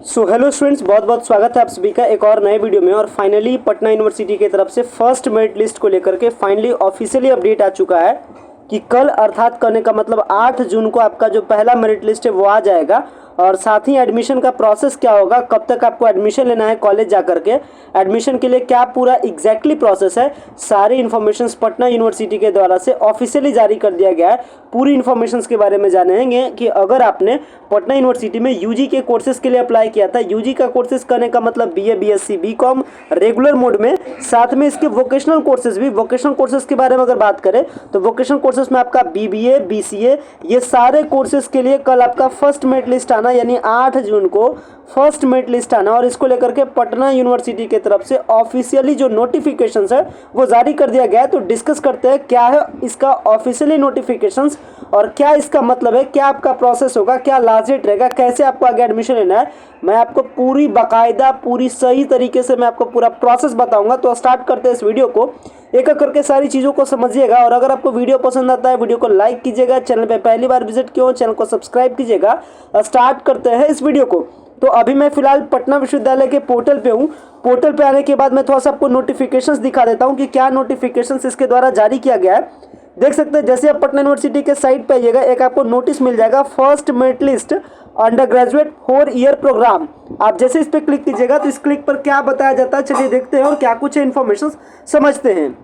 Hello students, बहुत बहुत स्वागत है आप सभी का एक और नए वीडियो में। और फाइनली पटना यूनिवर्सिटी की तरफ से फर्स्ट मेरिट लिस्ट को लेकर के फाइनली ऑफिशियली अपडेट आ चुका है कि कल अर्थात करने का मतलब 8 जून को आपका जो पहला मेरिट लिस्ट है वो आ जाएगा। और साथ ही एडमिशन का प्रोसेस क्या होगा, कब तक आपको एडमिशन लेना है कॉलेज जाकर के, एडमिशन के लिए क्या पूरा एग्जैक्टली प्रोसेस है, सारी इन्फॉर्मेशन पटना यूनिवर्सिटी के द्वारा से ऑफिशियली जारी कर दिया गया है। पूरी इन्फॉर्मेशन के बारे में जानेंगे कि अगर आपने पटना यूनिवर्सिटी में यूजी के कोर्सेज के लिए अप्लाई किया था, यूजी का कोर्सेज करने का मतलब BA, BSc, BCom regular mode में, साथ में इसके वोकेशनल कोर्सेज भी। वोकेशनल कोर्सेज के बारे में अगर बात करें तो वोकेशनल कोर्सेज में आपका बीबीए, बीसीए, ये सारे कोर्सेज के लिए कल आपका फर्स्ट मेरिट लिस्ट आना, यानी 8 जून को फर्स्ट मेरिट लिस्ट आना। और इसको लेकर के पटना यूनिवर्सिटी की तरफ से ऑफिशियली जो नोटिफिकेशंस है वो जारी कर दिया गया है। तो डिस्कस करते हैं क्या है इसका ऑफिशियली नोटिफिकेशंस और क्या इसका मतलब है, क्या आपका प्रोसेस होगा, क्या लास्ट डेट रहेगा, कैसे आपको आगे एडमिशन लेना है। मैं आपको पूरी बाकायदा पूरी सही तरीके से मैं आपको पूरा प्रोसेस बताऊंगा। तो स्टार्ट करते हैं इस वीडियो को, एक एक करके सारी चीज़ों को समझिएगा। और अगर आपको वीडियो पसंद आता है वीडियो को लाइक कीजिएगा, चैनल पे पहली बार विजिट किया हो चैनल को सब्सक्राइब कीजिएगा। स्टार्ट करते हैं इस वीडियो को। तो अभी मैं फिलहाल पटना विश्वविद्यालय के पोर्टल पे हूँ। पोर्टल पे आने के बाद मैं थोड़ा सा आपको नोटिफिकेशंस दिखा देता हूँ कि क्या नोटिफिकेशंस इसके द्वारा जारी किया गया है। देख सकते हैं, जैसे आप पटना यूनिवर्सिटी के साइट पे आइएगा, एक आपको नोटिस मिल जाएगा first merit list undergraduate 4 year program. आप जैसे इस पर क्लिक कीजिएगा तो इस क्लिक पर क्या बताया जाता है, चलिए देखते हैं और क्या कुछ इन्फॉर्मेशन समझते हैं।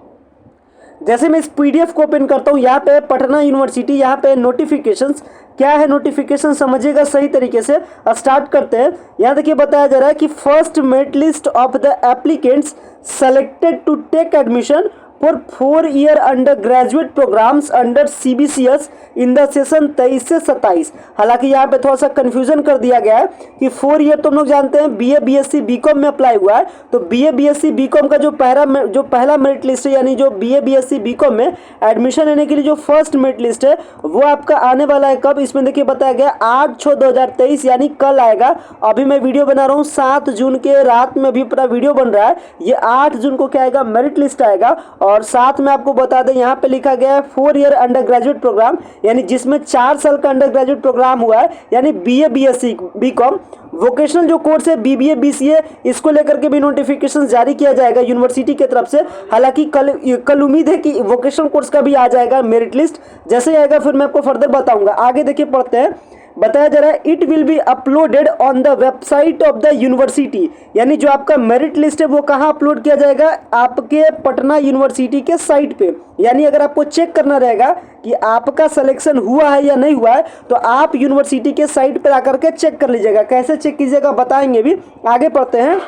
जैसे मैं इस पीडीएफ को ओपन करता हूँ, यहाँ पे पटना यूनिवर्सिटी, यहाँ पे नोटिफिकेशंस, क्या है नोटिफिकेशन समझिएगा सही तरीके से। स्टार्ट करते हैं। यहाँ देखिए बताया जा रहा है कि first merit list of the applicants selected to take admission for 4 year undergraduate programs under CBCS in the session 23 से 27। हालांकि यहाँ पे थोड़ा सा कंफ्यूजन कर दिया गया है कि 4 ईयर तो हम लोग जानते हैं बीए, बीएससी, बीकॉम में अप्लाई हुआ है। तो बीए, बीएससी, बीकॉम का जो पहला मेरिट लिस्ट है, यानी जो बीए, बीएससी, बीकॉम में एडमिशन लेने के लिए जो फर्स्ट मेरिट लिस्ट है वो आपका आने वाला है कब, इसमें देखिए बताया गया 8/6/2023, यानी कल आएगा। अभी मैं वीडियो बना रहा हूँ 7 जून के रात में अभी पूरा वीडियो बन रहा है। ये 8 जून को क्या आएगा, मेरिट लिस्ट आएगा। और साथ में आपको बता दें, यहाँ पे लिखा गया है 4 ईयर अंडर ग्रेजुएट प्रोग्राम, यानी जिसमें 4 साल का अंडर ग्रेजुएट प्रोग्राम हुआ है, यानी बीए, बीएससी, बीकॉम। वोकेशनल जो कोर्स है बीबीए, बीसीए, इसको लेकर के भी नोटिफिकेशन जारी किया जाएगा यूनिवर्सिटी की तरफ से। हालांकि कल उम्मीद है कि वोकेशनल कोर्स का भी आ जाएगा मेरिट लिस्ट। जैसे आएगा फिर मैं आपको फर्दर बताऊंगा। आगे देखिए पढ़ते हैं। बताया जा रहा है it will be uploaded on the website of the university, यानी जो आपका मेरिट लिस्ट है वो कहाँ अपलोड किया जाएगा, आपके पटना यूनिवर्सिटी के साइट पे। यानी अगर आपको चेक करना रहेगा कि आपका सिलेक्शन हुआ है या नहीं हुआ है तो आप यूनिवर्सिटी के साइट पर आकर के चेक कर लीजिएगा। कैसे चेक कीजिएगा बताएंगे भी। आगे पढ़ते हैं।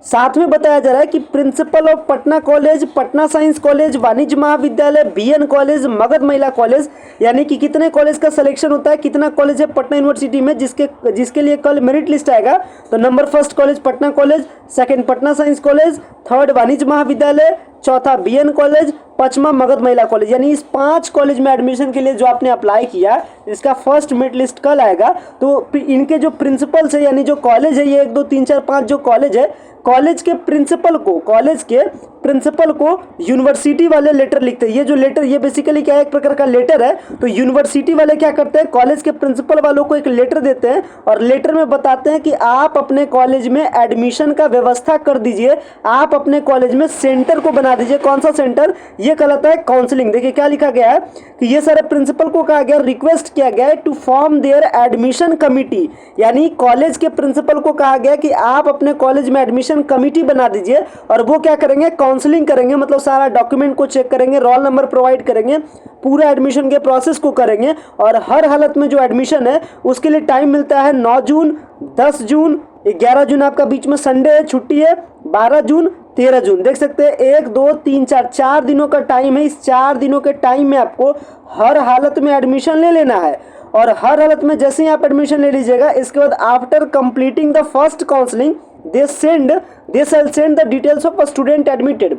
साथ में बताया जा रहा है कि principle of Patna college, Patna science college, वाणिज्य महाविद्यालय, बीएन कॉलेज, मगध महिला कॉलेज, यानी कि कितने कॉलेज का सिलेक्शन होता है, कितना कॉलेज है पटना यूनिवर्सिटी में जिसके लिए कल मेरिट लिस्ट आएगा। तो number first college Patna college, second Patna science college, third वाणिज्य महाविद्यालय, चौथा बीएन कॉलेज, पांचवा मगध महिला कॉलेज। यानी इस 5 कॉलेज में एडमिशन के लिए जो आपने अप्लाई किया इसका फर्स्ट मेरिट लिस्ट कल आएगा। तो इनके जो प्रिंसिपल्स है, यानी जो कॉलेज है, ये 1 2 3 4 5 जो कॉलेज है, कॉलेज के प्रिंसिपल को यूनिवर्सिटी वाले लेटर लिखते हैं। ये जो लेटर, ये बेसिकली क्या है, एक प्रकार का लेटर है। तो यूनिवर्सिटी वाले क्या करते हैं, कॉलेज के प्रिंसिपल वालों को एक लेटर देते हैं और लेटर में बताते हैं कि आप अपने कॉलेज में एडमिशन का व्यवस्था कर दीजिए, आप अपने कॉलेज में सेंटर को बना दीजिए। कौन सा सेंटर, ये कहलाता है काउंसलिंग। देखिए क्या लिखा गया है कि ये सारे प्रिंसिपल को कहा गया, रिक्वेस्ट किया गया है to form their admission committee, यानी कॉलेज के प्रिंसिपल को कहा गया कि आप अपने कॉलेज में एडमिशन कमिटी बना दीजिए। और वो क्या करेंगे, काउंसलिंग करेंगे, मतलब सारा डॉक्यूमेंट को चेक करेंगे, रोल नंबर प्रोवाइड करेंगे, पूरा एडमिशन के प्रोसेस को करेंगे। और हर हालत में जो एडमिशन है उसके लिए टाइम मिलता है 9 जून, 10 जून, 11 जून आपका बीच में संडे है, छुट्टी है, 12 जून, 13 जून। देख सकते हैं 1 2 3 4 दिनों का टाइम है। इस 4 दिनों के टाइम में आपको हर हालत में एडमिशन ले लेना है। और हर हालत में जैसे ही आप एडमिशन ले लीजिएगा, इसके बाद after completing the first counselling they shall send the details of a student admitted।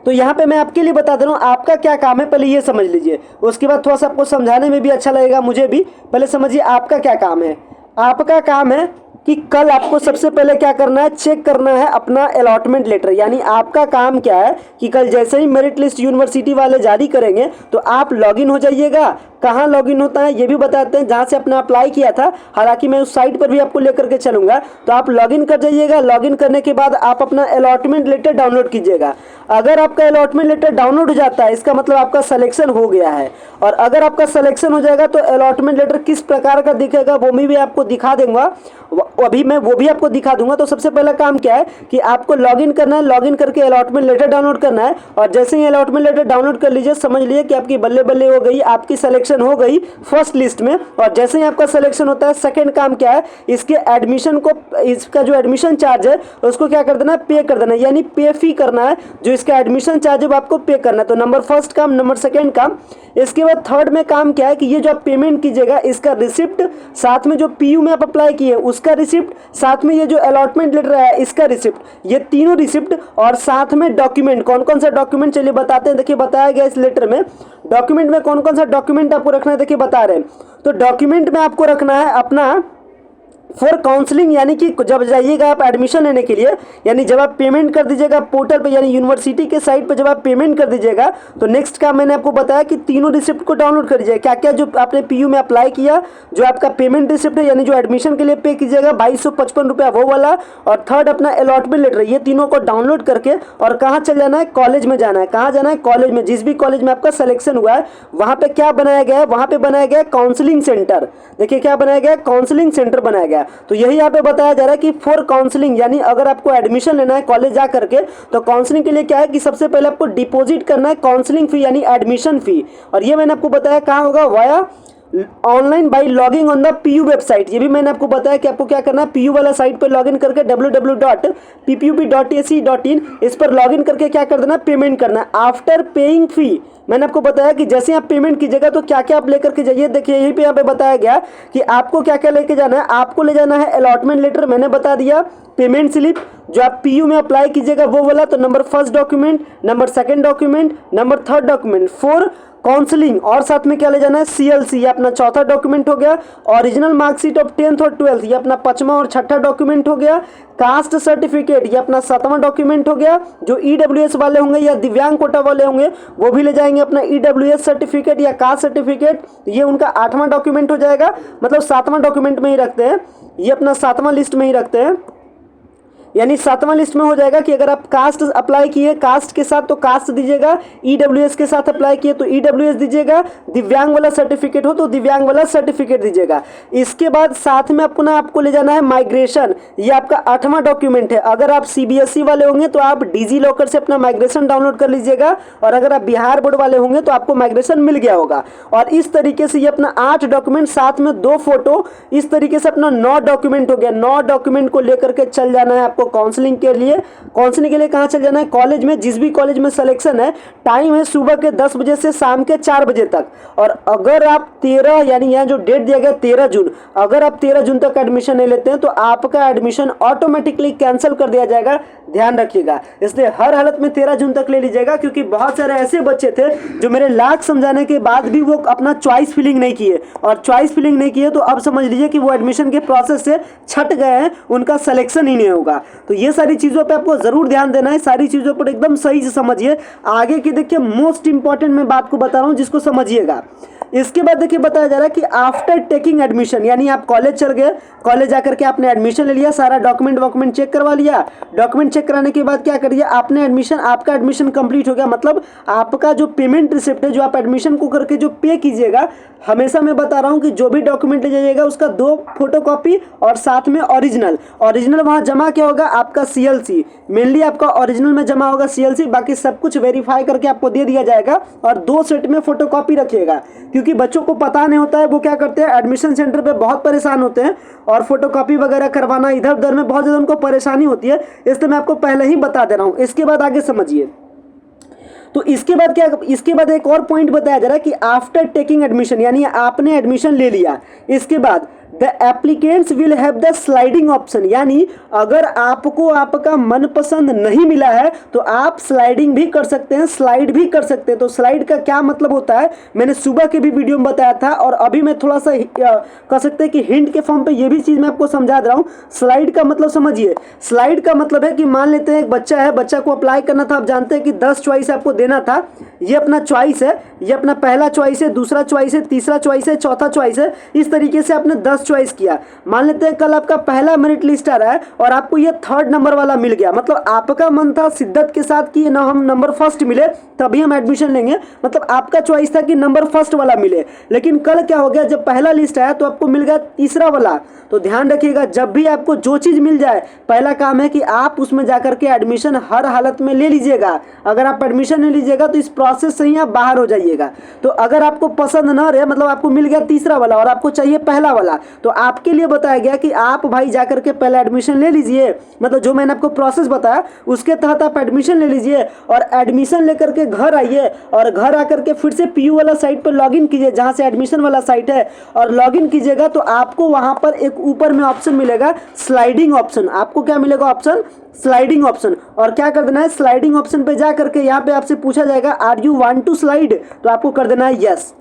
तो यहाँ पे मैं आपके लिए बता दे रहा हूँ आपका क्या काम है, पहले ये समझ लीजिए। उसके बाद थोड़ा सा आपको समझाने में भी अच्छा लगेगा, मुझे भी। पहले समझिए आपका क्या काम है। आपका काम है कि कल आपको सबसे पहले क्या करना है, चेक करना है अपना अलॉटमेंट लेटर। यानी आपका काम क्या है कि कल जैसे ही मेरिट लिस्ट यूनिवर्सिटी वाले जारी करेंगे तो आप लॉगिन हो जाइएगा, कहाँ लॉगिन होता है ये भी बताते हैं, जहाँ से आपने अप्लाई किया था। हालांकि मैं उस साइट पर भी आपको लेकर के चलूंगा। तो आप लॉगिन कर जाइएगा। लॉगिन करने के बाद आप अपना अलॉटमेंट लेटर डाउनलोड कीजिएगा। अगर आपका अलॉटमेंट लेटर डाउनलोड हो जाता है इसका मतलब आपका सिलेक्शन हो गया है। और अगर आपका सिलेक्शन हो जाएगा तो अलॉटमेंट लेटर किस प्रकार का दिखेगा वो भी आपको दिखा दूंगा, अभी मैं वो भी आपको दिखा दूंगा। तो सबसे पहला काम क्या है कि आपको लॉगिन करना है, लॉगिन करके अलॉटमेंट लेटर डाउनलोड करना है। और जैसे ही अलॉटमेंट लेटर डाउनलोड कर लीजिए, समझ लीजिए कि आपकी बल्ले बल्ले हो गई, आपकी सिलेक्शन हो गई फर्स्ट लिस्ट में। और जैसे ही आपका सिलेक्शन होता है, सेकंड काम क्या है, इसके एडमिशन को, इसका जो एडमिशन चार्ज है उसको क्या कर देना है, पे कर देना है, यानी पे फी करना है। जो इसका एडमिशन चार्ज है वो आपको पे करना है। तो नंबर फर्स्ट काम, नंबर सेकंड काम। इसके बाद थर्ड में काम क्या है कि ये जो आप पेमेंट कीजिएगा इसका रिसिप्ट, साथ में जो पीयू में आप अप्लाई किए उसका रिसिप्ट, साथ में ये जो अलॉटमेंट लेटर है इसका रिसिप्ट, ये तीनों रिसिप्ट और साथ में डॉक्यूमेंट। कौन कौन सा डॉक्यूमेंट चलिए बताते हैं। देखिए बताया गया इस लेटर में, डॉक्यूमेंट में कौन कौन सा डॉक्यूमेंट आपको रखना है देखिए बता रहे हैं। तो डॉक्यूमेंट में आपको रखना है अपना फॉर काउंसलिंग, यानी कि जब जाइएगा आप एडमिशन लेने के लिए, यानी जब आप पेमेंट कर दीजिएगा पोर्टल पे, यानी यूनिवर्सिटी के साइट पे जब आप पेमेंट कर दीजिएगा तो नेक्स्ट का मैंने आपको बताया कि तीनों रिसिप्ट को डाउनलोड कर दीजिएगा। क्या क्या जो आपने पीयू में अप्लाई किया, जो आपका पेमेंट रिसिप्ट है, यानी जो एडमिशन के लिए पे कीजिएगा 2255 रुपया वो वाला, और थर्ड अपना अलॉटमेंट लेटर, ये तीनों को डाउनलोड करके और कहाँ चल जाना है, कॉलेज में जाना है। कहाँ जाना है, कॉलेज में। जिस भी कॉलेज में आपका सिलेक्शन हुआ है वहाँ पे क्या बनाया गया है, वहाँ पे बनाया गया काउंसलिंग सेंटर। देखिए क्या बनाया गया, काउंसलिंग सेंटर बनाया गया। तो यही यहाँ पे बताया जा रहा है कि फॉर काउंसलिंग, यानी अगर आपको एडमिशन लेना है कॉलेज जा करके, तो काउंसलिंग के लिए क्या है कि सबसे पहले आपको डिपॉजिट करना है काउंसलिंग फी, यानी एडमिशन फी। और ये मैंने आपको बताया कहाँ होगा, via online by logging on the PU website. ये भी मैंने आपको बताया कि आपको क्या करना है, पीयू वाला साइट पर लॉगिन करके www.ppub.ac.in इस पर लॉगिन करके क्या कर देना, पेमेंट करना है। आफ्टर पेइंग फी, मैंने आपको बताया कि जैसे आप पेमेंट कीजिएगा तो क्या क्या आप लेकर के जाइए। देखिए यहीं पे यहाँ पे बताया गया कि आपको क्या क्या लेके जाना है। आपको ले जाना है अलॉटमेंट लेटर, मैंने बता दिया, पेमेंट स्लिप जो आप पीयू में अप्लाई कीजिएगा वो वाला, तो number first document, number second document, number third document for counselling, और साथ में क्या ले जाना है, सीएलसी, ये अपना चौथा डॉक्यूमेंट हो गया। ओरिजिनल मार्कशीट ऑफ 10th और 12th, ये अपना पांचवा और छठा डॉक्यूमेंट हो गया। कास्ट सर्टिफिकेट, ये अपना सातवां डॉक्यूमेंट हो गया। जो ईडब्ल्यूएस वाले होंगे या दिव्यांग कोटा वाले होंगे वो भी ले जाएंगे अपना ईडब्ल्यूएस सर्टिफिकेट या कास्ट सर्टिफिकेट, ये उनका आठवां डॉक्यूमेंट हो जाएगा। मतलब सातवां डॉक्यूमेंट में ही रखते हैं, ये अपना सातवां लिस्ट में ही रखते हैं, यानी सातवां लिस्ट में हो जाएगा कि अगर आप कास्ट अप्लाई किए कास्ट के साथ तो कास्ट दीजिएगा, ईडब्ल्यूएस के साथ अप्लाई किए तो ईडब्ल्यूएस दीजिएगा, दिव्यांग वाला सर्टिफिकेट हो तो दिव्यांग वाला सर्टिफिकेट दीजिएगा। इसके बाद साथ में आपको ले जाना है माइग्रेशन, ये आपका आठवां डॉक्यूमेंट है। अगर आप सीबीएसई वाले होंगे तो आप डिजी लॉकर से अपना माइग्रेशन डाउनलोड कर लीजिएगा, और अगर आप बिहार बोर्ड वाले होंगे तो आपको माइग्रेशन मिल गया होगा। और इस तरीके से ये अपना 8 डॉक्यूमेंट, साथ में 2 फोटो, इस तरीके से अपना 9 डॉक्यूमेंट हो गया। 9 डॉक्यूमेंट को लेकर के चल जाना है आपको काउंसलिंग के लिए। काउंसलिंग के लिए कहां चल जाना है, कॉलेज में। जिस भी कॉलेज में सिलेक्शन है, टाइम है सुबह के 10 बजे से शाम के 4 बजे तक। और अगर आप 13, यानी यहाँ जो डेट दिया गया 13 जून, अगर आप 13 जून तक एडमिशन नहीं लेते हैं तो आपका एडमिशन ऑटोमेटिकली कैंसिल कर दिया जाएगा, ध्यान रखिएगा। इसलिए हर हालत में 13 जून तक ले लीजिएगा, क्योंकि बहुत सारे ऐसे बच्चे थे जो मेरे लाख समझाने के बाद भी वो अपना चॉइस फिलिंग नहीं किए, और चॉइस फिलिंग नहीं किए तो अब समझ लीजिए कि वो एडमिशन के प्रोसेस से छट गए हैं, उनका सिलेक्शन ही नहीं होगा। तो ये सारी चीज़ों पे आपको ज़रूर ध्यान देना है, सारी चीज़ों पर एकदम सही से समझिए। आगे की देखिए मोस्ट इंपॉर्टेंट मैं बात को बता रहा हूँ जिसको समझिएगा। इसके बाद देखिए बताया जा रहा है कि आफ्टर टेकिंग एडमिशन, यानी आप कॉलेज चल गए, कॉलेज जाकर के आपने एडमिशन ले लिया, सारा डॉक्यूमेंट चेक करवा लिया। डॉक्यूमेंट चेक कराने के बाद क्या करिए, आपने एडमिशन, आपका एडमिशन कंप्लीट हो गया। मतलब आपका जो पेमेंट रिसिप्ट है, जो आप एडमिशन को करके जो पे कीजिएगा, हमेशा मैं बता रहा हूँ कि जो भी डॉक्यूमेंट ले जाइएगा उसका 2 फोटोकॉपी और साथ में ओरिजिनल वहाँ जमा क्या होगा, आपका सीएलसी, मेनली आपका ओरिजिनल में जमा होगा सीएलसी, बाकी सब कुछ वेरीफाई करके आपको दे दिया जाएगा। और 2 सेट में फोटोकॉपी रखिएगा, क्योंकि बच्चों को पता नहीं होता है, वो क्या करते हैं एडमिशन सेंटर पे बहुत परेशान होते हैं, और फोटोकॉपी वगैरह करवाना इधर उधर में बहुत ज़्यादा उनको परेशानी होती है, इसलिए मैं आपको पहले ही बता दे रहा हूँ। इसके बाद आगे समझिए। तो इसके बाद क्या, इसके बाद एक और पॉइंट बताया जा रहा है कि आफ्टर टेकिंग एडमिशन, यानी आपने एडमिशन ले लिया, इसके बाद the applicants will have the sliding option, यानी अगर आपको आपका मनपसंद नहीं मिला है तो आप स्लाइडिंग भी कर सकते हैं, स्लाइड भी कर सकते हैं। तो स्लाइड का क्या मतलब होता है मैंने सुबह के भी वीडियो में बताया था, और अभी मैं थोड़ा सा कह सकते हैं कि हिंट के फॉर्म पे ये भी चीज़ मैं आपको समझा दे रहा हूँ। स्लाइड का मतलब समझिए, स्लाइड का मतलब है कि मान लेते हैं एक बच्चा है, बच्चा को अप्लाई करना था, आप जानते हैं कि 10 चॉइस आपको देना था। ये अपना चॉइस है, ये अपना पहला चॉइस है, दूसरा चॉइस है, तीसरा चॉइस है, चौथा चॉइस है, इस तरीके से आपने 10 चॉइस किया। मान लेते हैं कल आपका पहला मेरिट लिस्ट आ रहा है और आपको ये 3rd नंबर वाला मिल गया, मतलब आपका मन था शिद्दत के साथ कि ना हम नंबर 1st मिले तभी हम एडमिशन लेंगे, मतलब आपका चॉइस था कि नंबर 1st वाला मिले। लेकिन कल क्या हो गया, जब पहला लिस्ट आया तो आपको मिल गया तीसरा वाला। तो ध्यान रखिएगा, जब भी आपको जो चीज़ मिल जाए, पहला काम है कि आप उसमें जाकर के एडमिशन हर हालत में ले लीजिएगा। अगर आप एडमिशन नहीं लीजिएगा तो इस प्रोसेस से ही आप बाहर हो जाइएगा। तो अगर आपको पसंद ना रहे, मतलब आपको मिल गया तीसरा वाला और आपको चाहिए पहला वाला, तो आपके लिए बताया गया कि आप भाई जाकर के पहले एडमिशन ले लीजिए, मतलब जो मैंने आपको प्रोसेस बताया उसके तहत आप एडमिशन ले लीजिए और एडमिशन लेकर के घर आइए और घर आकर के फिर से पीयू वाला साइट पर लॉगिन कीजिए जहाँ से एडमिशन वाला साइट है, और लॉगिन कीजिएगा तो आपको वहाँ पर एक ऊपर में ऑप्शन मिलेगा स्लाइडिंग ऑप्शन। आपको क्या मिलेगा ऑप्शन? Sliding option. और क्या कर देना है, स्लाइडिंग ऑप्शन पे जा करके यहाँ पे आपसे पूछा जाएगा are you want to slide, तो आपको कर देना है यस।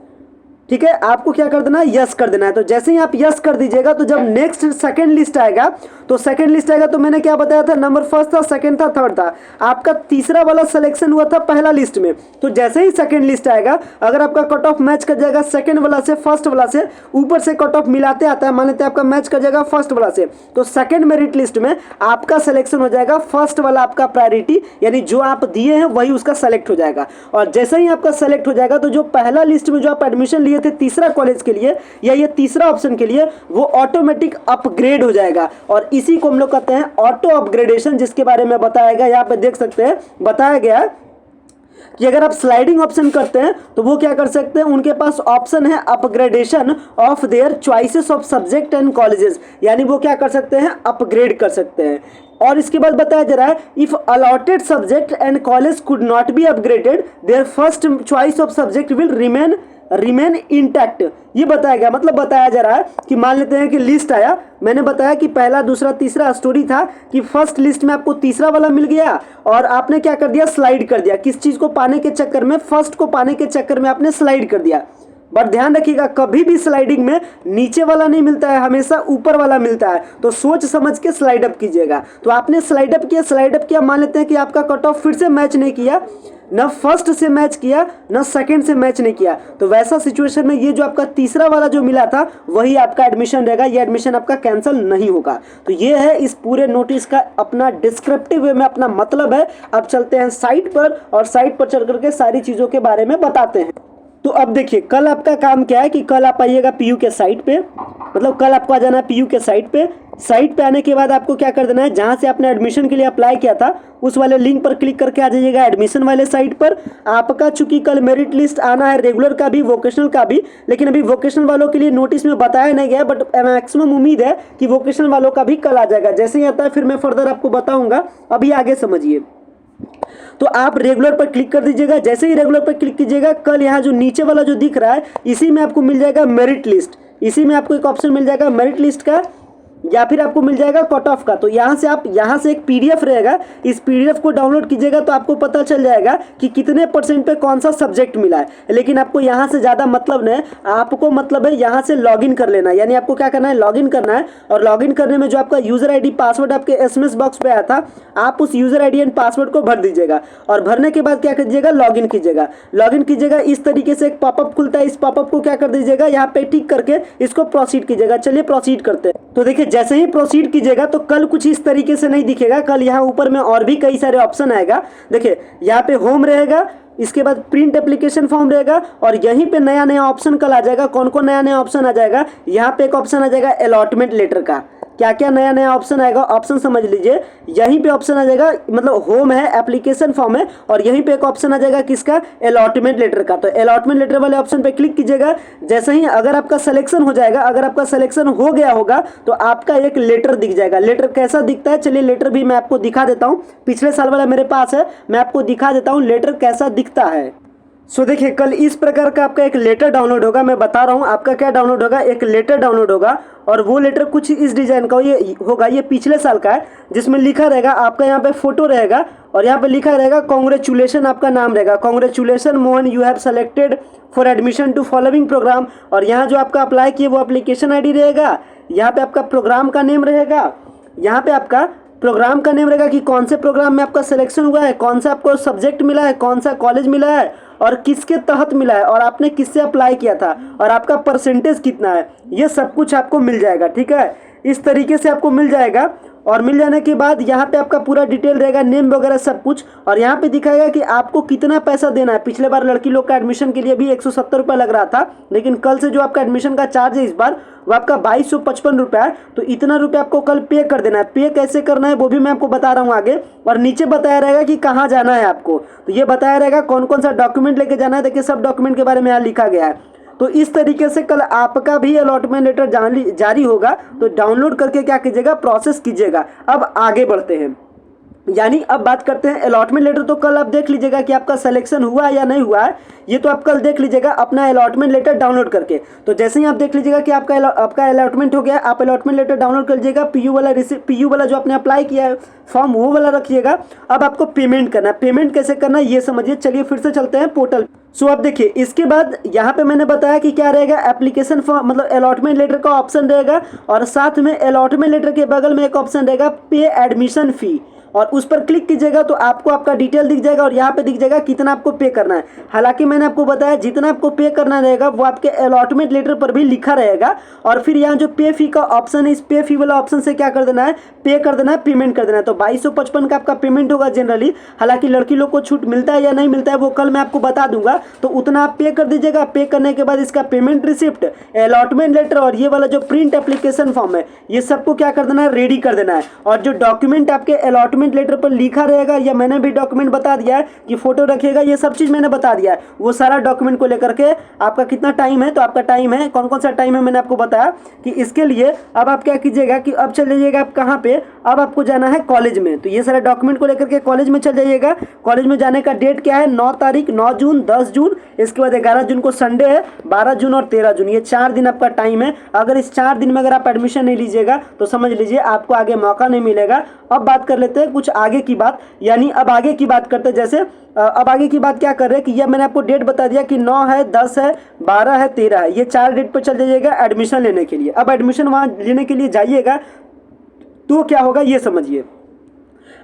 ठीक है, आपको क्या कर देना है, यस कर देना है। तो जैसे ही आप यस कर दीजिएगा तो जब नेक्स्ट सेकंड लिस्ट आएगा, तो सेकंड लिस्ट आएगा तो मैंने क्या बताया था, नंबर 1st था, सेकंड था, 3rd था, आपका तीसरा वाला सिलेक्शन हुआ था पहला लिस्ट में। तो जैसे ही सेकंड लिस्ट आएगा, अगर आपका कट ऑफ मैच कर जाएगा सेकंड वाला से, फर्स्ट वाला से, ऊपर से कट ऑफ मिलाते आता है, मान लेते हैं आपका मैच कर जाएगा फर्स्ट वाला से, तो सेकंड मेरिट लिस्ट में आपका सिलेक्शन हो जाएगा फर्स्ट वाला, आपका प्रायोरिटी, यानी जो आप दिए हैं वही उसका सेलेक्ट हो जाएगा। और जैसे ही आपका सेलेक्ट हो जाएगा तो जो पहला लिस्ट में जो आप एडमिशन लिए थे तीसरा कॉलेज के लिए या ये तीसरा ऑप्शन के लिए, वो ऑटोमेटिक अपग्रेड हो जाएगा। और इसी को हम लोग कहते हैं ऑटो अपग्रेडेशन, जिसके बारे में बताया गया, यहाँ पे देख सकते हैं बताया गया कि अगर आप स्लाइडिंग ऑप्शन करते हैं तो वो क्या कर सकते हैं, उनके पास ऑप्शन है upgradation of their choices of subject and colleges, यानी वो क्या कर सकते हैं, अपग्रेड कर सकते हैं। और इसके बाद बताया जा रहा है if allotted subject and college could not be upgraded their first choice of subject will remain intact. ये बताया गया, मतलब बताया जा रहा है कि मान लेते हैं कि लिस्ट आया, मैंने बताया कि पहला दूसरा तीसरा स्टोरी था कि फर्स्ट लिस्ट में आपको तीसरा वाला मिल गया और आपने क्या कर दिया, स्लाइड कर दिया। किस चीज़ को पाने के चक्कर में, फर्स्ट को पाने के चक्कर में आपने स्लाइड कर दिया। बट ध्यान रखिएगा, कभी भी स्लाइडिंग में नीचे वाला नहीं मिलता है, हमेशा ऊपर वाला मिलता है। तो सोच समझ के स्लाइड अप कीजिएगा। तो आपने स्लाइड अप किया, मान लेते हैं कि आपका कट ऑफ फिर से मैच नहीं किया, न फर्स्ट से मैच किया न सेकंड से मैच नहीं किया, तो वैसा सिचुएशन में ये जो आपका तीसरा वाला जो मिला था वही आपका एडमिशन रहेगा, ये एडमिशन आपका कैंसिल नहीं होगा। तो ये है इस पूरे नोटिस का अपना डिस्क्रिप्टिव वे में अपना मतलब है। अब चलते हैं साइट पर और साइट पर चल करके सारी चीज़ों के बारे में बताते हैं। तो अब देखिए, कल आपका काम क्या है कि कल आप आइएगा पीयू के साइट पे, मतलब कल आपको आ जाना है पीयू के साइट पे। साइट पे आने के बाद आपको क्या कर देना है, जहाँ से आपने एडमिशन के लिए अप्लाई किया था उस वाले लिंक पर क्लिक करके आ जाइएगा एडमिशन वाले साइट पर। आपका चूंकि कल मेरिट लिस्ट आना है, रेगुलर का भी वोकेशनल का भी, लेकिन अभी वोकेशनल वालों के लिए नोटिस में बताया नहीं गया, बट मैक्सिमम उम्मीद है कि वोकेशनल वालों का भी कल आ जाएगा। जैसे ही आता है फिर मैं फर्दर आपको बताऊँगा, अभी आगे समझिए। तो आप रेगुलर पर क्लिक कर दीजिएगा। जैसे ही रेगुलर पर क्लिक कीजिएगा, कल यहाँ जो नीचे वाला जो दिख रहा है इसी में आपको मिल जाएगा मेरिट लिस्ट, इसी में आपको एक ऑप्शन मिल जाएगा मेरिट लिस्ट का, या फिर आपको मिल जाएगा कट ऑफ का। तो यहाँ से आप एक पीडीएफ रहेगा, इस पीडीएफ को डाउनलोड कीजिएगा तो आपको पता चल जाएगा कि कितने % पे कौन सा सब्जेक्ट मिला है। लेकिन आपको यहाँ से ज़्यादा मतलब नहीं, आपको मतलब है यहाँ से लॉगिन कर लेना, यानी आपको क्या करना है, लॉगिन करना है। और लॉगिन करने में जो आपका यूज़र आईडी पासवर्ड आपके SMS बॉक्स पे आया था, आप उस यूज़र आईडी एंड पासवर्ड को भर दीजिएगा और भरने के बाद क्या कीजिएगा, लॉगिन कीजिएगा। लॉगिन कीजिएगा, इस तरीके से एक पॉपअप खुलता है, इस पॉपअप को क्या कर दीजिएगा, यहाँ पे टिक करके इसको प्रोसीड कीजिएगा। चलिए प्रोसीड करते हैं। तो देखिए, जैसे ही प्रोसीड कीजिएगा तो कल कुछ इस तरीके से नहीं दिखेगा, कल यहाँ ऊपर में और भी कई सारे ऑप्शन आएगा। देखिए, यहाँ पे होम रहेगा, इसके बाद प्रिंट एप्लीकेशन फॉर्म रहेगा और यहीं पे नया नया ऑप्शन कल आ जाएगा। कौन कौन नया नया ऑप्शन आ जाएगा, यहाँ पे एक ऑप्शन आ जाएगा अलॉटमेंट लेटर का। क्या क्या नया नया ऑप्शन आएगा, ऑप्शन समझ लीजिए। यहीं पे ऑप्शन आ जाएगा, मतलब होम है, एप्लीकेशन फॉर्म है, और यहीं पे एक ऑप्शन आ जाएगा किसका, अलॉटमेंट लेटर का। तो अलॉटमेंट लेटर वाले ऑप्शन पे क्लिक कीजिएगा। जैसे ही अगर आपका सिलेक्शन हो जाएगा, अगर आपका सिलेक्शन हो गया होगा तो आपका एक लेटर दिख जाएगा। लेटर कैसा दिखता है, चलिए लेटर भी मैं आपको दिखा देता हूँ। पिछले साल वाला मेरे पास है, मैं आपको दिखा देता हूँ लेटर कैसा दिखता है। सो देखिए कल इस प्रकार का आपका एक लेटर डाउनलोड होगा। मैं बता रहा हूँ आपका क्या डाउनलोड होगा, एक लेटर डाउनलोड होगा और वो लेटर कुछ इस डिजाइन का ये होगा। ये पिछले साल का है, जिसमें लिखा रहेगा आपका यहाँ पे फोटो रहेगा और यहाँ पे लिखा रहेगा कॉन्ग्रेचुलेशन, आपका नाम रहेगा congratulation Mohan, you have selected for admission to following program. और यहाँ जो आपका अप्लाई किए वो एप्लीकेशन आईडी रहेगा, यहाँ पे आपका प्रोग्राम का नेम रहेगा, यहाँ पे आपका प्रोग्राम का नेम रहेगा कि कौन से प्रोग्राम में आपका सिलेक्शन हुआ है, कौन सा आपको सब्जेक्ट मिला है, कौन सा कॉलेज मिला है और किसके तहत मिला है और आपने किससे अप्लाई किया था और आपका परसेंटेज कितना है, ये सब कुछ आपको मिल जाएगा। ठीक है, इस तरीके से आपको मिल जाएगा। और मिल जाने के बाद यहाँ पे आपका पूरा डिटेल रहेगा, नेम वगैरह सब कुछ, और यहाँ पे दिखाएगा कि आपको कितना पैसा देना है। पिछले बार लड़की लोग का एडमिशन के लिए भी 170 रुपये लग रहा था, लेकिन कल से जो आपका एडमिशन का चार्ज है इस बार वो आपका 2255 रुपये है। तो इतना रुपये आपको कल पे कर देना है। पे कैसे करना है वो भी मैं आपको बता रहा हूँ आगे। और नीचे बताया रहेगा कि कहाँ जाना है आपको, तो ये बताया रहेगा कौन कौन सा डॉक्यूमेंट लेके जाना है। देखिए सब डॉक्यूमेंट के बारे में यहाँ लिखा गया है। तो इस तरीके से कल आपका भी अलॉटमेंट लेटर जारी होगा, तो डाउनलोड करके क्या कीजिएगा, प्रोसेस कीजिएगा। अब आगे बढ़ते हैं, यानी अब बात करते हैं अलॉटमेंट लेटर। तो कल आप देख लीजिएगा कि आपका सिलेक्शन हुआ है या नहीं हुआ है, ये तो आप कल देख लीजिएगा अपना अलॉटमेंट लेटर डाउनलोड करके। तो जैसे ही आप देख लीजिएगा कि आपका अलॉटमेंट हो गया, आप अलॉटमेंट लेटर डाउनलोड कर लीजिएगा। पीयू वाला जो आपने अप्लाई किया है फॉर्म वो वाला रखिएगा। अब आपको पेमेंट करना है। पेमेंट कैसे करना है ये समझिए। चलिए फिर से चलते हैं पोर्टल। सो अब देखिए इसके बाद यहाँ पे मैंने बताया कि क्या रहेगा, एप्लीकेशन फॉर्म मतलब अलॉटमेंट लेटर का ऑप्शन रहेगा और साथ में अलॉटमेंट लेटर के बगल में एक ऑप्शन रहेगा पे एडमिशन फी, और उस पर क्लिक कीजिएगा तो आपको आपका डिटेल दिख जाएगा और यहाँ पे दिख जाएगा कितना आपको पे करना है। हालांकि मैंने आपको बताया जितना आपको पे करना रहेगा वो आपके अलॉटमेंट लेटर पर भी लिखा रहेगा। और फिर यहाँ जो पे फी का ऑप्शन है, इस पे फी वाला ऑप्शन से क्या कर देना है, पे कर देना है, पेमेंट कर देना है। तो 2255 का आपका पेमेंट होगा जनरली। हालांकि लड़की लोग को छूट मिलता है या नहीं मिलता है वो कल मैं आपको बता दूंगा, तो उतना आप पे कर दीजिएगा। पे करने के बाद इसका पेमेंट रिसिप्ट, अलॉटमेंट लेटर और ये वाला जो प्रिंट एप्लीकेशन फॉर्म है ये सबको क्या कर देना है, रेडी कर देना है। और जो डॉक्यूमेंट आपके अलॉटमेंट लेटर पर लिखा रहेगा, या मैंने भी डॉक्यूमेंट बता दिया है कि फोटो रखिएगा, ये सब चीज मैंने बता दिया है। वो सारा डॉक्यूमेंट को लेकर के आपका कितना टाइम है, तो आपका टाइम है, कौन कौन सा टाइम है मैंने आपको बताया कि इसके लिए अब आप क्या कीजिएगा कि अब चल जाइएगा आप कहाँ पे, अब आपको जाना है कॉलेज में। तो ये सारे डॉक्यूमेंट को लेकर के कॉलेज में चल जाइएगा। कॉलेज में जाने का डेट क्या है, 9 तारीख, 9 जून, 10 जून, इसके बाद 11 जून को संडे है, 12 जून और 13 जून, ये 4 दिन आपका टाइम है। अगर इस 4 दिन में अगर आप एडमिशन नहीं लीजिएगा तो समझ लीजिए आपको आगे मौका नहीं मिलेगा। अब बात कर लेते हैं कुछ आगे की बात, यानी अब आगे की बात करते हैं। जैसे अब आगे की बात क्या कर रहे हैं कि यह मैंने आपको डेट बता दिया कि 9 है, 10 है, 12 है, 13 है, ये 4 डेट पर चल जाइएगा एडमिशन लेने के लिए। अब एडमिशन वहाँ लेने के लिए जाइएगा तो क्या होगा ये समझिए।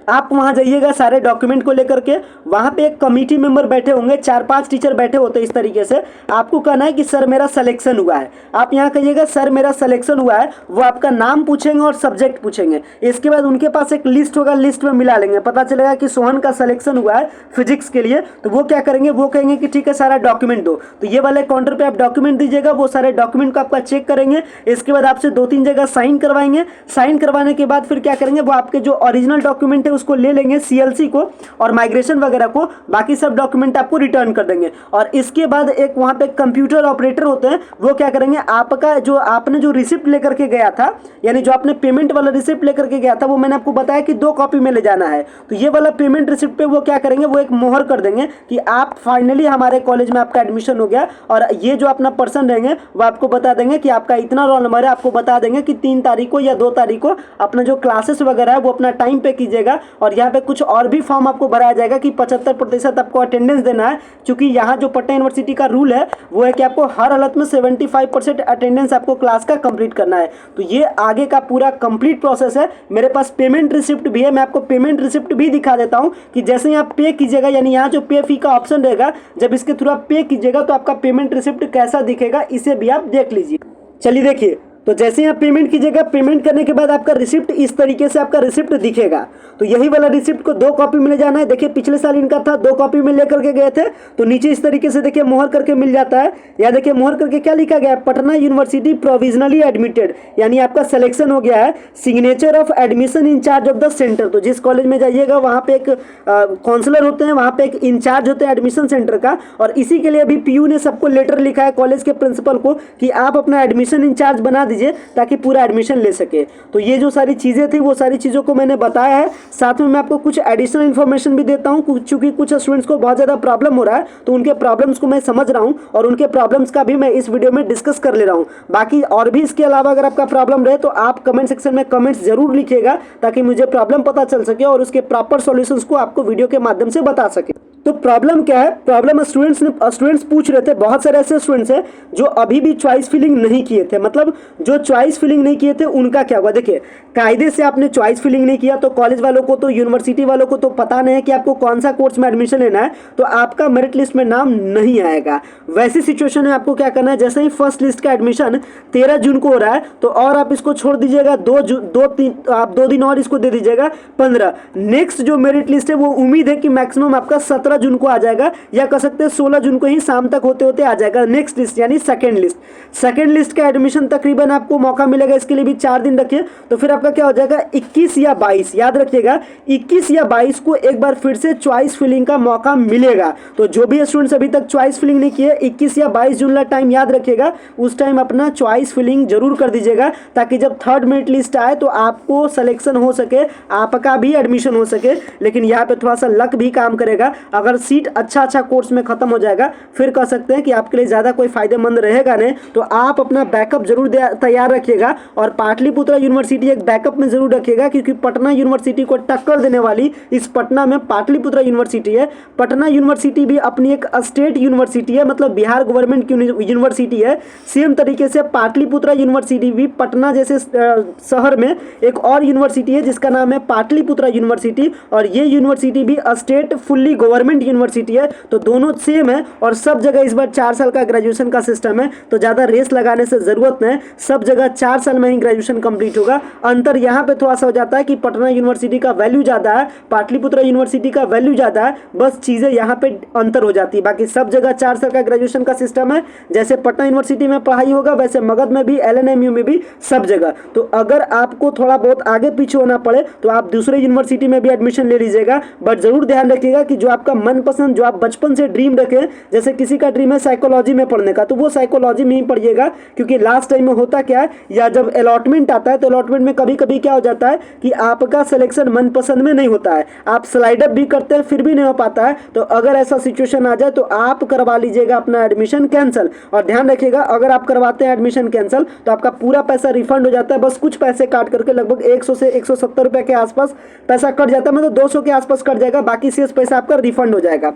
आप वहाँ जाइएगा सारे डॉक्यूमेंट को लेकर के, वहाँ पे एक कमेटी मेंबर बैठे होंगे, 4-5 टीचर बैठे होते हैं इस तरीके से। आपको कहना है कि सर मेरा सिलेक्शन हुआ है। आप यहाँ कहिएगा सर मेरा सिलेक्शन हुआ है, वो आपका नाम पूछेंगे और सब्जेक्ट पूछेंगे। इसके बाद उनके पास एक लिस्ट होगा, लिस्ट में मिला लेंगे, पता चलेगा कि सोहन का सिलेक्शन हुआ है फिजिक्स के लिए। तो वो क्या करेंगे, वो कहेंगे कि ठीक है सारा डॉक्यूमेंट दो। तो ये वाले काउंटर पर आप डॉक्यूमेंट दीजिएगा, वो सारे डॉक्यूमेंट को आपका चेक करेंगे। इसके बाद आपसे 2-3 जगह साइन करवाएंगे। साइन करवाने के बाद फिर क्या करेंगे, वो आपके जो ओरिजिनल डॉक्यूमेंट है उसको ले लेंगे, सीएलसी को और माइग्रेशन वगैरह को, बाकी सब डॉक्यूमेंट आपको रिटर्न कर देंगे। और इसके बाद एक वहां पे कंप्यूटर ऑपरेटर होते हैं, वो क्या करेंगे, आपका जो आपने जो रिसिप्ट लेकर के गया था, यानी जो आपने पेमेंट वाला रिसिप्ट लेकर के गया था, वो मैंने आपको बताया कि 2 कॉपी में ले जाना है। तो ये वाला पेमेंट रिसिप्ट पे वो क्या करेंगे, वो एक मोहर कर देंगे कि आप फाइनली हमारे कॉलेज में आपका एडमिशन हो गया। और ये जो अपना पर्सन रहेंगे वो आपको बता देंगे कि आपका इतना रोल नंबर है। आपको बता देंगे कि 3 तारीख को या 2 तारीख को अपना जो क्लासेस वगैरह है वो अपना टाइम पे कीजिएगा। और यहाँ पे कुछ और भी फॉर्म आपको भराया जाएगा कि 75% आपको अटेंडेंस देना है, क्योंकि यहाँ जो पटना यूनिवर्सिटी का रूल है वो है कि आपको हर हालत में 75% अटेंडेंस आपको क्लास का कंप्लीट करना है। तो ये आगे का पूरा कंप्लीट प्रोसेस है। मेरे पास पेमेंट रिसिप्ट भी है, मैं आपको पेमेंट रिसिप्ट भी दिखा देता हूँ कि जैसे यहाँ पे कीजिएगा, यानी यहाँ जो पे फी का ऑप्शन रहेगा, जब इसके थ्रू आप पे कीजिएगा तो आपका पेमेंट रिसिप्ट कैसा दिखेगा इसे भी आप देख लीजिए। चलिए देखिए, तो जैसे आप पेमेंट कीजिएगा, पेमेंट करने के बाद आपका रिसिप्ट इस तरीके से आपका रिसिप्ट दिखेगा। तो यही वाला रिसिप्ट को 2 कॉपी में ले जाना है। देखिए पिछले साल इनका था 2 कॉपी में लेकर के गए थे, तो नीचे इस तरीके से देखिए मोहर करके मिल जाता है। या देखिए मोहर करके क्या लिखा गया है, पटना यूनिवर्सिटी प्रोविजनली एडमिटेड, यानी आपका सिलेक्शन हो गया है। Signature of admission incharge of the centre, तो जिस कॉलेज में जाइएगा वहाँ पे एक काउंसलर होते हैं, वहाँ पे एक इंचार्ज होते हैं एडमिशन सेंटर का। और इसी के लिए अभी पीयू ने सबको लेटर लिखा है कॉलेज के प्रिंसिपल को कि आप अपना एडमिशन इंचार्ज बना दीजिए। दीजिए ताकि पूरा एडमिशन ले सके। तो ये जो सारी चीज़ें थी वो सारी चीज़ों को मैंने बताया है। साथ में मैं आपको कुछ एडिशनल इन्फॉर्मेशन भी देता हूँ, चूँकि कुछ स्टूडेंट्स को बहुत ज़्यादा प्रॉब्लम हो रहा है तो उनके प्रॉब्लम्स को मैं समझ रहा हूँ और उनके प्रॉब्लम्स का भी मैं इस वीडियो में डिस्कस कर ले रहा हूँ। बाकी और भी इसके अलावा अगर आपका प्रॉब्लम रहे तो आप कमेंट सेक्शन में कमेंट्स जरूर लिखिएगा ताकि मुझे प्रॉब्लम पता चल सके और उसके प्रॉपर सॉल्यूशंस को आपको वीडियो के माध्यम से बता सके। तो प्रॉब्लम क्या है? प्रॉब्लम स्टूडेंट्स पूछ रहे थे, बहुत सारे ऐसे स्टूडेंट्स हैं जो अभी भी चॉइस फिलिंग नहीं किए थे। मतलब जो चॉइस फिलिंग नहीं किए थे उनका क्या हुआ? देखिए, कायदे से आपने चॉइस फिलिंग नहीं किया तो कॉलेज वालों को तो, यूनिवर्सिटी वालों को तो पता नहीं है कि आपको कौन सा कोर्स में एडमिशन लेना है, तो आपका मेरिट लिस्ट में नाम नहीं आएगा। वैसी सिचुएशन में आपको क्या करना है, जैसे ही फर्स्ट लिस्ट का एडमिशन 13 जून को हो रहा है तो और आप इसको छोड़ दीजिएगा, 2 दिन और इसको दे दीजिएगा 15। नेक्स्ट जो मेरिट लिस्ट है वो उम्मीद है कि मैक्सिमम आपका 17 जून को आ जाएगा, या कह सकते हैं 16 जून को ही शाम तक होते होते आ जाएगा नेक्स्ट लिस्ट, यानी सेकंड लिस्ट। सेकंड लिस्ट का एडमिशन तकरीबन आपको मौका मिलेगा, इसके लिए भी 4 दिन रखिए, तो फिर आपका क्या हो जाएगा 21 या 22, याद रखिएगा 21 या 22 को एक बार फिर से चॉइस फिलिंग का मौका मिलेगा। तो जो भी स्टूडेंट्स अभी तक चॉइस फिलिंग नहीं किए, 21 या 22 जून का टाइम याद रखिएगा, उस टाइम अपना चॉइस फिलिंग जरूर कर दीजिएगा ताकि जब थर्ड मेरिट लिस्ट आए तो आपको सिलेक्शन हो सके, आपका भी एडमिशन हो सके। लेकिन यहाँ पे थोड़ा सा लक भी काम करेगा। अगर सीट अच्छा कोर्स में खत्म हो जाएगा फिर कह सकते हैं कि आपके लिए ज़्यादा कोई फायदेमंद रहेगा नहीं, तो आप अपना बैकअप जरूर तैयार रखिएगा। और पाटलिपुत्रा यूनिवर्सिटी एक बैकअप में जरूर रखिएगा, क्योंकि पटना यूनिवर्सिटी को टक्कर देने वाली इस पटना में पाटलिपुत्रा यूनिवर्सिटी है। पटना यूनिवर्सिटी भी अपनी एक स्टेट यूनिवर्सिटी है, मतलब बिहार गवर्नमेंट की यूनिवर्सिटी है। सेम तरीके से पाटलिपुत्रा यूनिवर्सिटी भी पटना जैसे शहर में एक और यूनिवर्सिटी है जिसका नाम है पाटलिपुत्रा यूनिवर्सिटी, और ये यूनिवर्सिटी भी स्टेट फुल्ली गवर्नमेंट यूनिवर्सिटी है। तो दोनों सेम है और सब जगह इस बार 4 साल का ग्रेजुएशन का सिस्टम है, तो ज़्यादा रेस लगाने से ज़रूरत नहीं, सब जगह 4 साल में ही ग्रेजुएशन कंप्लीट होगा। अंतर यहाँ पे थोड़ा सा हो जाता है कि पटना यूनिवर्सिटी का वैल्यू ज़्यादा है, पाटलिपुत्रा यूनिवर्सिटी का वैल्यू ज़्यादा है, बस चीज़ें यहाँ पे अंतर हो जाती है। बाकी सब जगह 4 साल का ग्रेजुएशन का सिस्टम है। जैसे पटना यूनिवर्सिटी में पढ़ाई होगा वैसे मगध में भी, LNMU में भी, सब जगह। तो अगर आपको थोड़ा बहुत आगे पीछे होना पड़े तो आप दूसरे यूनिवर्सिटी में भी एडमिशन ले लीजिएगा, बट जरूर ध्यान रखिएगा कि जो आपका मनपसंद, जो आप बचपन से ड्रीम रखें, जैसे किसी का ड्रीम है साइकोलॉजी में पढ़ने का, तो वो साइकोलॉजी में ही पढ़िएगा। क्योंकि लास्ट टाइम में होता क्या है, या जब अलॉटमेंट आता है तो अलॉटमेंट में कभी कभी क्या हो जाता है कि आपका सिलेक्शन मनपसंद में नहीं होता है, आप स्लाइड अप भी करते हैं फिर भी नहीं हो पाता है। तो अगर ऐसा सिचुएशन आ जाए तो आप करवा लीजिएगा अपना एडमिशन कैंसिल। और ध्यान रखिएगा, अगर आप करवाते हैं एडमिशन कैंसिल तो आपका पूरा पैसा रिफंड हो जाता है, बस कुछ पैसे काट करके लगभग 100 से 170 रुपये के आसपास पैसा कट जाता है, मतलब 200 के आसपास कट जाएगा, बाकी शेष पैसा आपका रिफंड हो जाएगा।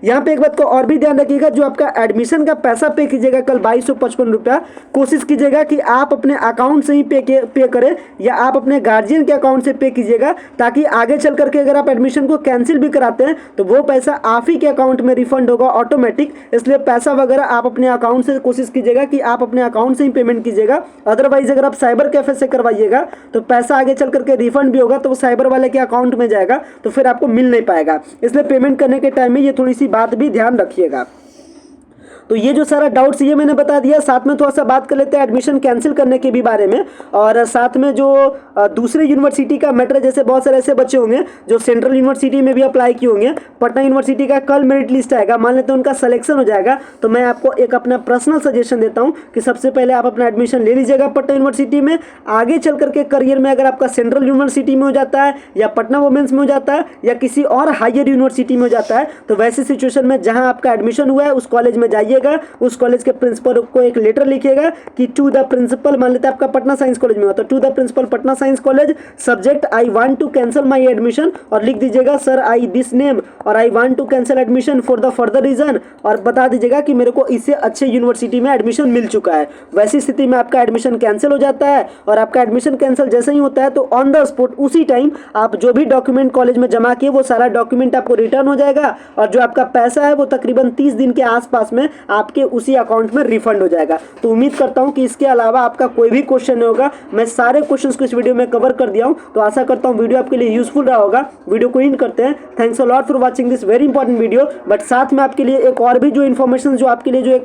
यहाँ पे एक बात को और भी ध्यान रखिएगा, जो आपका एडमिशन का पैसा पे कीजिएगा कल 2255 रुपया, कोशिश कीजिएगा कि आप अपने अकाउंट से ही पे करें या आप अपने गार्जियन के अकाउंट से पे कीजिएगा, ताकि आगे चल करके अगर आप एडमिशन को कैंसिल भी कराते हैं तो वो पैसा आप ही के अकाउंट में रिफंड होगा ऑटोमेटिक। इसलिए पैसा वगैरह आप अपने अकाउंट से कोशिश कीजिएगा कि आप अपने अकाउंट से ही पेमेंट कीजिएगा। अदरवाइज अगर आप साइबर कैफे से करवाइएगा तो पैसा आगे चल करके रिफंड भी होगा तो वो साइबर वाले के अकाउंट में जाएगा, तो फिर आपको मिल नहीं पाएगा। इसलिए पेमेंट करने के टाइम में ये थोड़ी सी बात भी ध्यान रखिएगा। तो ये जो सारा डाउट्स ये मैंने बता दिया। साथ में थोड़ा सा बात कर लेते हैं एडमिशन कैंसिल करने के भी बारे में, और साथ में जो दूसरे यूनिवर्सिटी का मैटर, जैसे बहुत सारे ऐसे बच्चे होंगे जो सेंट्रल यूनिवर्सिटी में भी अप्लाई किए होंगे। पटना यूनिवर्सिटी का कल मेरिट लिस्ट आएगा, मान लेते हैं उनका सिलेक्शन हो जाएगा, तो मैं आपको एक अपना पर्सनल सजेशन देता हूँ कि सबसे पहले आप अपना एडमिशन ले लीजिएगा पटना यूनिवर्सिटी में। आगे चल करके करियर में अगर आपका सेंट्रल यूनिवर्सिटी में हो जाता है या पटना वुमेंस में हो जाता है या किसी और हायर यूनिवर्सिटी में हो जाता है, तो वैसी सिचुएशन में जहाँ आपका एडमिशन हुआ है उस कॉलेज में जाइएगा, उस कॉलेज के प्रिंसिपल को एक लेटर लिखिएगा कि टू द प्रिंसिपल, मान लेते हैं आपका पटना साइंस कॉलेज में हो तो to the principal Patna science college, subject I want to cancel my admission, और लिख दीजिएगा सर आई दिस नेम और I want to cancel admission for the further reason, और बता दीजिएगा कि मेरे को इससे अच्छे यूनिवर्सिटी में एडमिशन मिल चुका है। वैसी स्थिति में आपका एडमिशन कैंसिल हो जाता है, और आपका एडमिशन कैंसिल जैसे ही होता है तो ऑन द स्पॉट उसी टाइम आप जो भी डॉक्यूमेंट कॉलेज में जमा किए वो सारा डॉक्यूमेंट आपको रिटर्न हो जाएगा, और जो आपका पैसा है वो तकरीबन 30 दिन के आसपास में आपके उसी अकाउंट में रिफंड हो जाएगा। तो उम्मीद करता हूं कि इसके अलावा आपका कोई भी क्वेश्चन नहीं होगा। मैं सारे क्वेश्चंस को इस वीडियो में कवर कर दिया हूं, तो आशा करता हूं वीडियो आपके लिए यूजफुल रहा होगा। वीडियो को एंड करते हैं। Thanks a lot for watching this very important video. But साथ में आपके लिए एक और भी जो इन्फॉर्मेशन, जो आपके लिए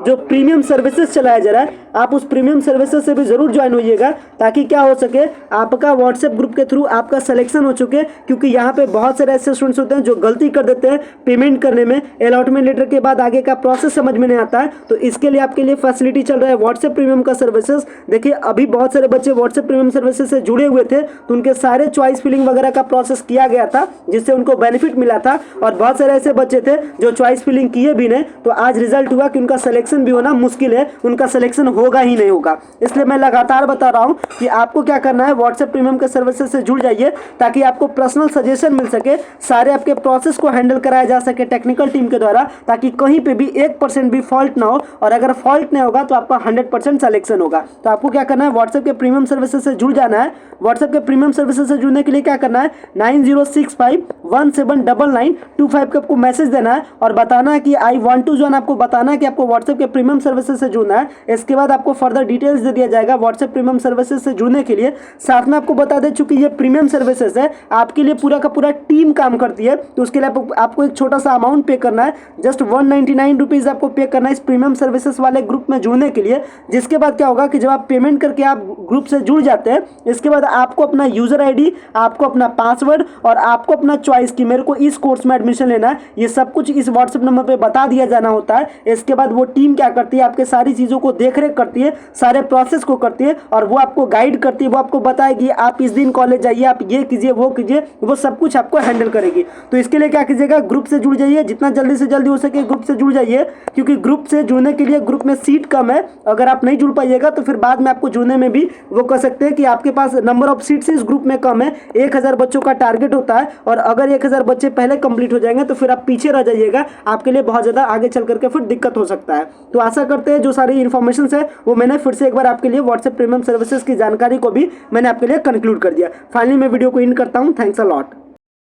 जो प्रीमियम सर्विसेज चलाया जा रहा है, आप उस प्रीमियम सर्विसेज से भी जरूर ज्वाइन होइएगा, ताकि क्या हो सके आपका व्हाट्सएप ग्रुप के थ्रू आपका सिलेक्शन हो चुके। क्योंकि यहाँ पे बहुत सारे ऐसे स्टूडेंट्स होते हैं जो गलती कर देते हैं पेमेंट करने में, अलॉटमेंट लेटर के बाद आगे का प्रोसेस समझ समझ में नहीं आता है तो इसके लिए आपके लिए फैसिलिटी चल रहा है व्हाट्सएप प्रीमियम का सर्विसेज। देखिए अभी बहुत सारे बच्चे व्हाट्सएप प्रीमियम सर्विसेज से जुड़े हुए थे तो उनके सारे चॉइस फिलिंग वगैरह का प्रोसेस किया गया था जिससे उनको बेनिफिट मिला था, और बहुत सारे ऐसे बच्चे थे जो चॉइस फिलिंग किए भी नहीं तो आज रिजल्ट हुआ कि उनका सिलेक्शन भी होना मुश्किल है, उनका सिलेक्शन होगा ही नहीं होगा। इसलिए मैं लगातार बता रहा हूं कि आपको क्या करना है, व्हाट्सएप प्रीमियम के सर्विसेज से जुड़ जाइए ताकि आपको पर्सनल सजेशन मिल सके, सारे आपके प्रोसेस को हैंडल कराया जा सके टेक्निकल टीम के द्वारा, ताकि कहीं पे भी 1% भी फॉल्ट ना हो, और अगर फॉल्ट नहीं होगा तो आपका 100% सिलेक्शन होगा। तो आपको क्या करना है, व्हाट्सएप के प्रीमियम सर्विसेज से जुड़ जाना है। व्हाट्सएप के प्रीमियम सर्विसेज से जुड़ने के लिए क्या करना है, 9065179925 का आपको मैसेज देना है और बताना है कि आई वांट टू जॉइन, आपको बताना है कि आपको व्हाट्सएप के प्रीमियम सर्विसेज से जुड़ना है। इसके बाद आपको फर्दर डिटेल्स दे दिया जाएगा व्हाट्सएप प्रीमियम सर्विसेज से जुड़ने के लिए। साथ में आपको बता दें चूंकि ये प्रीमियम सर्विसेज है आपके लिए पूरा का पूरा टीम काम करती है, तो उसके लिए आपको एक छोटा सा अमाउंट पे करना है, जस्ट 199 रुपीज आपको पे करना है इस प्रीमियम सर्विसेज वाले ग्रुप में जुड़ने के लिए। जिसके बाद क्या होगा कि जब आप पेमेंट करके आप ग्रुप से जुड़ जाते हैं, इसके बाद आपको अपना यूजर आईडी, आपको अपना पासवर्ड और आपको अपना चॉइस कि मेरे को इस कोर्स में एडमिशन लेना है, ये सब कुछ इस व्हाट्सएप नंबर पे बता दिया जाना होता है। इसके बाद वो टीम क्या करती है, आपके सारी चीजों को देखरेख करती है, सारे प्रोसेस को करती है और वो आपको गाइड करती है, वो आपको बताएगी आप इस दिन कॉलेज जाइए, आप ये कीजिए वो कीजिए, वो सब कुछ आपको हैंडल करेगी। तो इसके लिए क्या कीजिएगा, ग्रुप से जुड़ जाइए, जितना जल्दी से जल्दी हो सके ग्रुप से जुड़ जाइए, क्योंकि ग्रुप से जुड़ने के लिए ग्रुप में सीट कम है। अगर आप नहीं जुड़ पाइएगा तो फिर बाद में आपको जुड़ने में भी वो कह सकते हैं कि आपके पास नंबर ऑफ सीट्स इस ग्रुप में कम है, 1000 बच्चों का टारगेट होता है, और अगर 1000 बच्चे पहले कंप्लीट हो जाएंगे तो फिर आप पीछे रह जाइएगा, आपके लिए बहुत ज़्यादा आगे चल करके फिर दिक्कत हो सकता है। तो आशा करते हैं जो सारी इन्फॉर्मेशन है वो मैंने फिर से एक बार आपके लिए व्हाट्सएप प्रीमियम सर्विसेज की जानकारी को भी मैंने आपके लिए कंक्लूड कर दिया। फाइनली मैं वीडियो को इन करता हूँ। Thanks a lot.